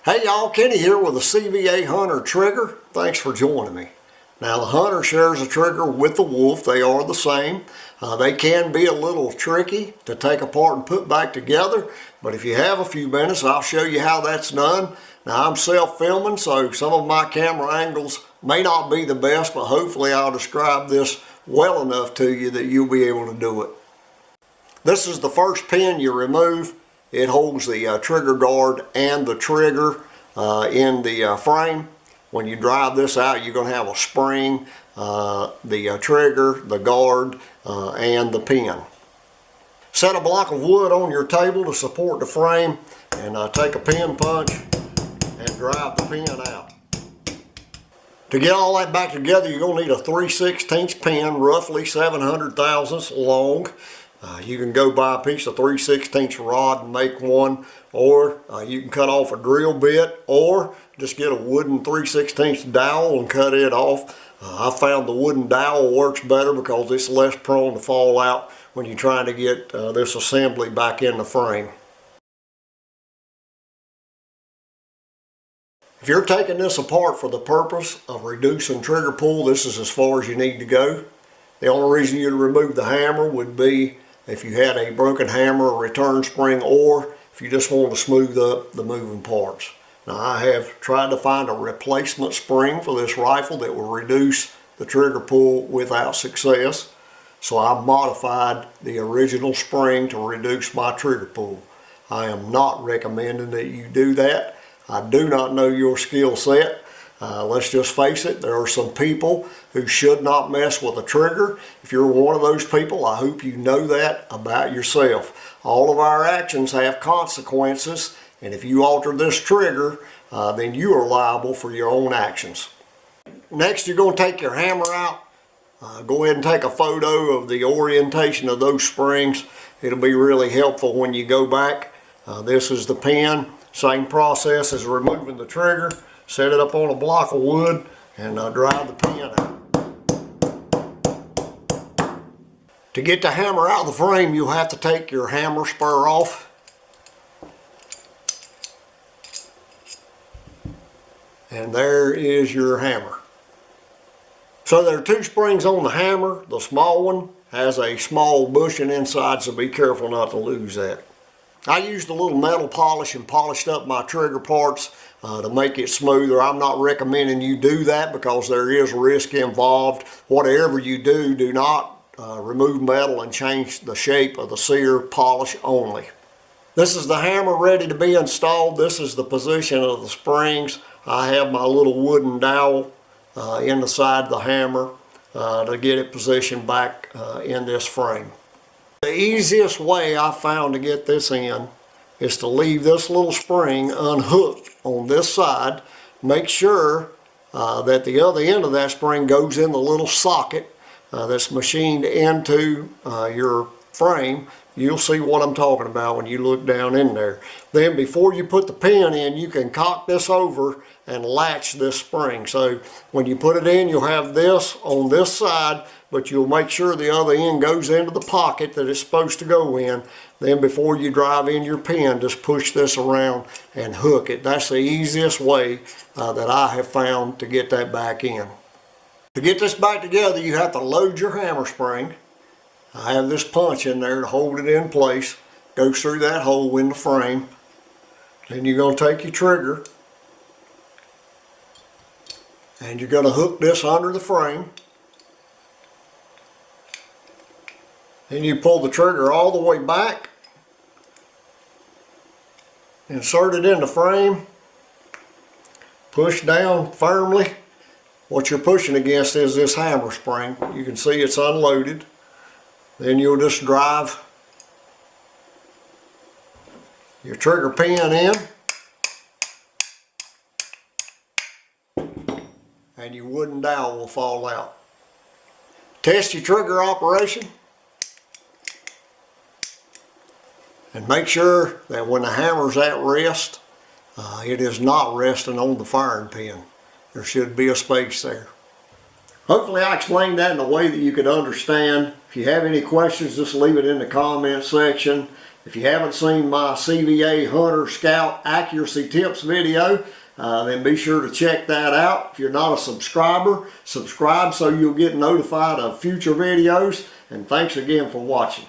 Hey y'all, Kenny here with the CVA Hunter trigger. Thanks for joining me. Now the Hunter shares a trigger with the Wolf. They are the same. They can be a little tricky to take apart and put back together, but if you have a few minutes, I'll show you how that's done. Now I'm self-filming, so some of my camera angles may not be the best, but hopefully I'll describe this well enough to you that you'll be able to do it. This is the first pin you remove. It holds the trigger guard and the trigger in the frame. When you drive this out, you're going to have a spring, the trigger, the guard, and the pin. Set a block of wood on your table to support the frame and take a pin punch and drive the pin out. To get all that back together, you're going to need a 3/16 pin, roughly 700 thousandths long. You can go buy a piece of 3/16 rod and make one, or you can cut off a drill bit, or just get a wooden 3/16 dowel and cut it off. I found the wooden dowel works better because it's less prone to fall out when you're trying to get this assembly back in the frame. If you're taking this apart for the purpose of reducing trigger pull, this is as far as you need to go. The only reason you'd remove the hammer would be if you had a broken hammer or return spring, or if you just want to smooth up the moving parts. Now I have tried to find a replacement spring for this rifle that will reduce the trigger pull without success. So I modified the original spring to reduce my trigger pull. I am not recommending that you do that. I do not know your skill set. Let's just face it, there are some people who should not mess with a trigger. If you're one of those people, I hope you know that about yourself. All of our actions have consequences, and if you alter this trigger, then you are liable for your own actions. Next, you're going to take your hammer out. Go ahead and take a photo of the orientation of those springs. It'll be really helpful when you go back. This is the pin. Same process as removing the trigger. Set it up on a block of wood and drive the pin out. To get the hammer out of the frame, you'll have to take your hammer spur off. And there is your hammer. So there are two springs on the hammer. The small one has a small bushing inside, so be careful not to lose that. I used a little metal polish and polished up my trigger parts to make it smoother. I'm not recommending you do that because there is risk involved. Whatever you do, do not remove metal and change the shape of the sear, polish only. This is the hammer ready to be installed. This is the position of the springs. I have my little wooden dowel in the side of the hammer to get it positioned back in this frame. The easiest way I found to get this in is to leave this little spring unhooked on this side. Make sure that the other end of that spring goes in the little socket that's machined into your frame. You'll see what I'm talking about when you look down in there. Then before you put the pin in, you can cock this over and latch this spring. So when you put it in, you'll have this on this side, but you'll make sure the other end goes into the pocket that it's supposed to go in. Then before you drive in your pin, just push this around and hook it. That's the easiest way that I have found to get that back in. To get this back together, you have to load your hammer spring. I have this punch in there to hold it in place. Goes through that hole in the frame. Then you're going to take your trigger and you're going to hook this under the frame. Then you pull the trigger all the way back, insert it in the frame, push down firmly. What you're pushing against is this hammer spring. You can see it's unloaded. Then you'll just drive your trigger pin in, and your wooden dowel will fall out. Test your trigger operation and make sure that when the hammer's at rest, it is not resting on the firing pin. There should be a space there. Hopefully I explained that in a way that you could understand. If you have any questions, just leave it in the comment section. If you haven't seen my CVA Hunter Scout accuracy tips video, then be sure to check that out. If you're not a subscriber, subscribe so you'll get notified of future videos. And thanks again for watching.